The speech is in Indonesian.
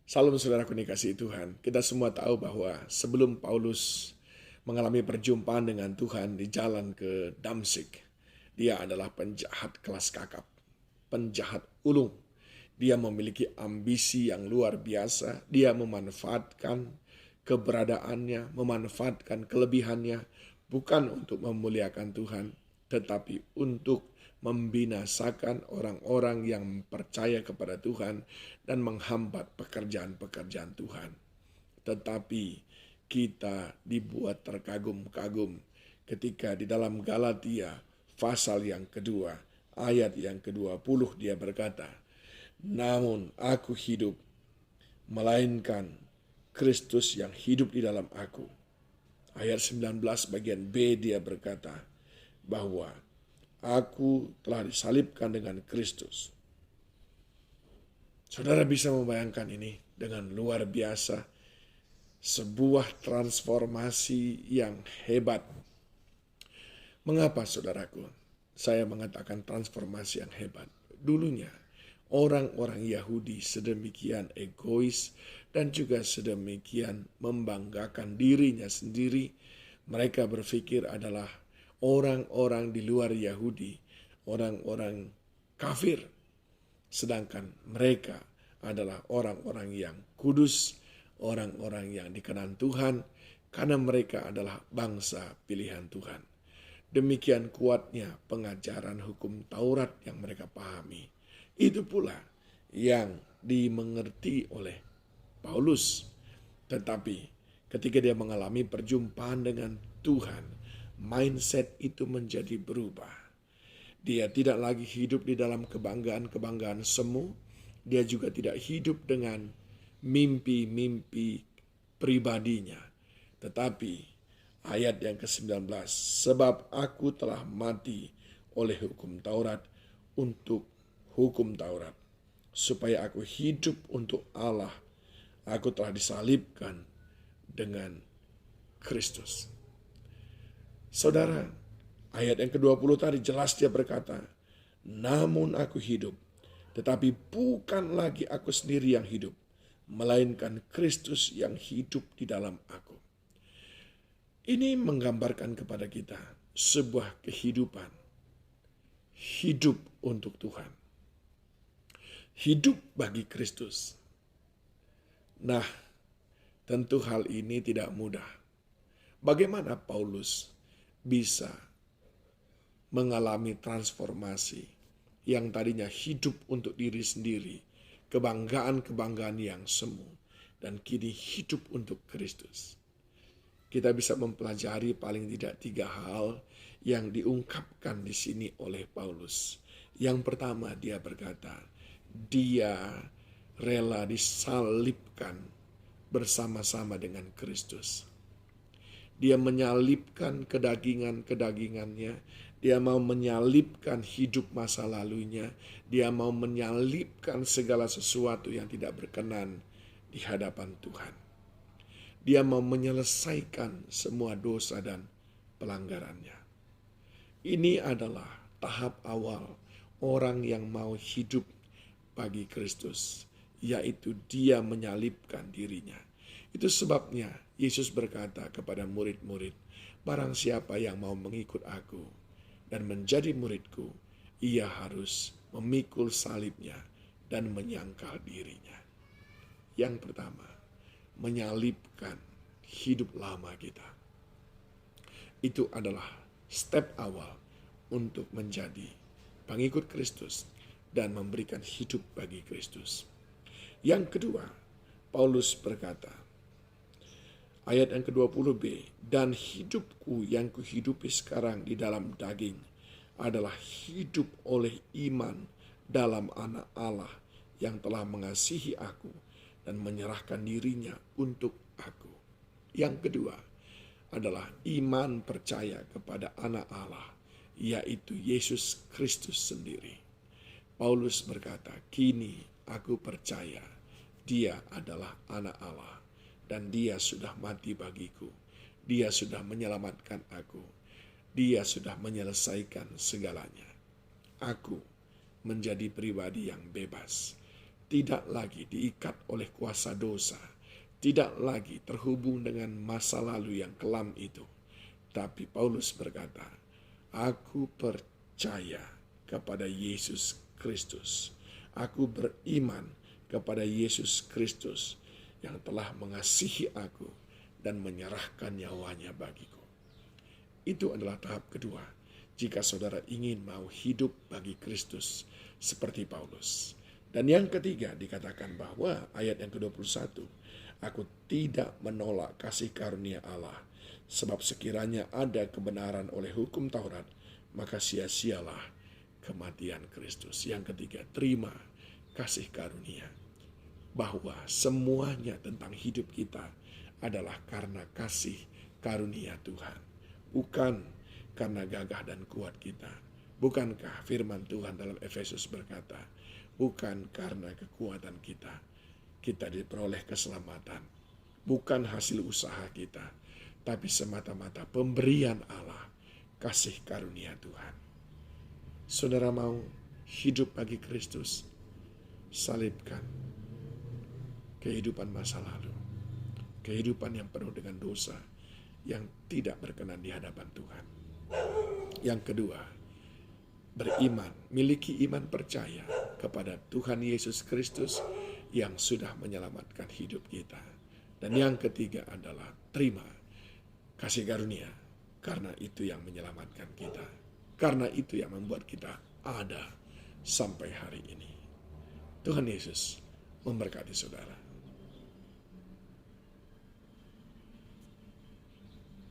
Salam saudaraku dikasihi Tuhan. Kita semua tahu bahwa sebelum Paulus mengalami perjumpaan dengan Tuhan di jalan ke Damsyik, dia adalah penjahat kelas kakap, penjahat ulung. Dia memiliki ambisi yang luar biasa. Dia memanfaatkan keberadaannya, memanfaatkan kelebihannya, bukan untuk memuliakan Tuhan, tetapi untuk membinasakan orang-orang yang percaya kepada Tuhan dan menghambat pekerjaan-pekerjaan Tuhan. Tetapi kita dibuat terkagum-kagum ketika di dalam Galatia pasal yang kedua, ayat yang ke-20 dia berkata, "Namun aku hidup, melainkan Kristus yang hidup di dalam aku." Ayat 19 bagian B dia berkata bahwa aku telah disalibkan dengan Kristus. Saudara bisa membayangkan ini dengan luar biasa. Sebuah transformasi yang hebat. Mengapa saudaraku? Saya mengatakan transformasi yang hebat. Dulunya orang-orang Yahudi sedemikian egois dan juga sedemikian membanggakan dirinya sendiri. Mereka berpikir adalah orang-orang di luar Yahudi, orang-orang kafir. Sedangkan mereka adalah orang-orang yang kudus, orang-orang yang dikenan Tuhan, karena mereka adalah bangsa pilihan Tuhan. Demikian kuatnya pengajaran hukum Taurat yang mereka pahami. Itu pula yang dimengerti oleh Paulus. Tetapi ketika dia mengalami perjumpaan dengan Tuhan, mindset itu menjadi berubah. Dia tidak lagi hidup di dalam kebanggaan-kebanggaan semu. Dia juga tidak hidup dengan mimpi-mimpi pribadinya. Tetapi ayat yang ke-19, sebab aku telah mati oleh hukum Taurat untuk hukum Taurat, supaya aku hidup untuk Allah. Aku telah disalibkan dengan Kristus. Saudara, ayat yang ke-20 tadi jelas dia berkata, namun aku hidup, tetapi bukan lagi aku sendiri yang hidup, melainkan Kristus yang hidup di dalam aku. Ini menggambarkan kepada kita sebuah kehidupan. Hidup untuk Tuhan. Hidup bagi Kristus. Nah, tentu hal ini tidak mudah. Bagaimana Paulus bisa mengalami transformasi yang tadinya hidup untuk diri sendiri, kebanggaan-kebanggaan yang semu, dan kini hidup untuk Kristus. Kita bisa mempelajari paling tidak 3 hal yang diungkapkan di sini oleh Paulus. Yang pertama, dia berkata, dia rela disalibkan bersama-sama dengan Kristus. Dia menyalibkan kedagingan-kedagingannya. Dia mau menyalibkan hidup masa lalunya. Dia mau menyalibkan segala sesuatu yang tidak berkenan di hadapan Tuhan. Dia mau menyelesaikan semua dosa dan pelanggarannya. Ini adalah tahap awal orang yang mau hidup bagi Kristus, yaitu dia menyalibkan dirinya. Itu sebabnya Yesus berkata kepada murid-murid, barang siapa yang mau mengikut aku dan menjadi muridku, ia harus memikul salibnya dan menyangkal dirinya. Yang pertama, menyalibkan hidup lama kita. Itu adalah step awal untuk menjadi pengikut Kristus dan memberikan hidup bagi Kristus. Yang kedua, Paulus berkata, ayat yang ke-20b, dan hidupku yang kuhidupi sekarang di dalam daging adalah hidup oleh iman dalam Anak Allah yang telah mengasihi aku dan menyerahkan dirinya untuk aku. Yang kedua adalah iman percaya kepada Anak Allah, yaitu Yesus Kristus sendiri. Paulus berkata, kini aku percaya dia adalah Anak Allah dan dia sudah mati bagiku. Dia sudah menyelamatkan aku. Dia sudah menyelesaikan segalanya. Aku menjadi pribadi yang bebas. tidak lagi diikat oleh kuasa dosa, tidak lagi terhubung dengan masa lalu yang kelam itu. Tapi Paulus berkata, aku percaya kepada Yesus Kristus. Aku beriman kepada Yesus Kristus yang telah mengasihi aku dan menyerahkan nyawanya bagiku. Itu adalah tahap kedua. Jika saudara ingin mau hidup bagi Kristus seperti Paulus. Dan yang ketiga dikatakan bahwa ayat yang ke-21, aku tidak menolak kasih karunia Allah, sebab sekiranya ada kebenaran oleh hukum Taurat, maka sia-sialah kematian Kristus. Yang ketiga, terima kasih karunia. Bahwa semuanya tentang hidup kita adalah karena kasih karunia Tuhan. Bukan karena gagah dan kuat kita. Bukankah firman Tuhan dalam Efesus berkata, bukan karena kekuatan kita diperoleh keselamatan. Bukan hasil usaha kita, tapi semata-mata pemberian Allah, kasih karunia Tuhan. Saudara mau hidup bagi Kristus, salibkan kehidupan masa lalu, kehidupan yang penuh dengan dosa, yang tidak berkenan di hadapan Tuhan. Yang kedua, beriman, miliki iman percaya kepada Tuhan Yesus Kristus yang sudah menyelamatkan hidup kita. Dan yang ketiga adalah terima kasih karunia, karena itu yang menyelamatkan kita. Karena itu yang membuat kita ada sampai hari ini. Tuhan Yesus memberkati saudara.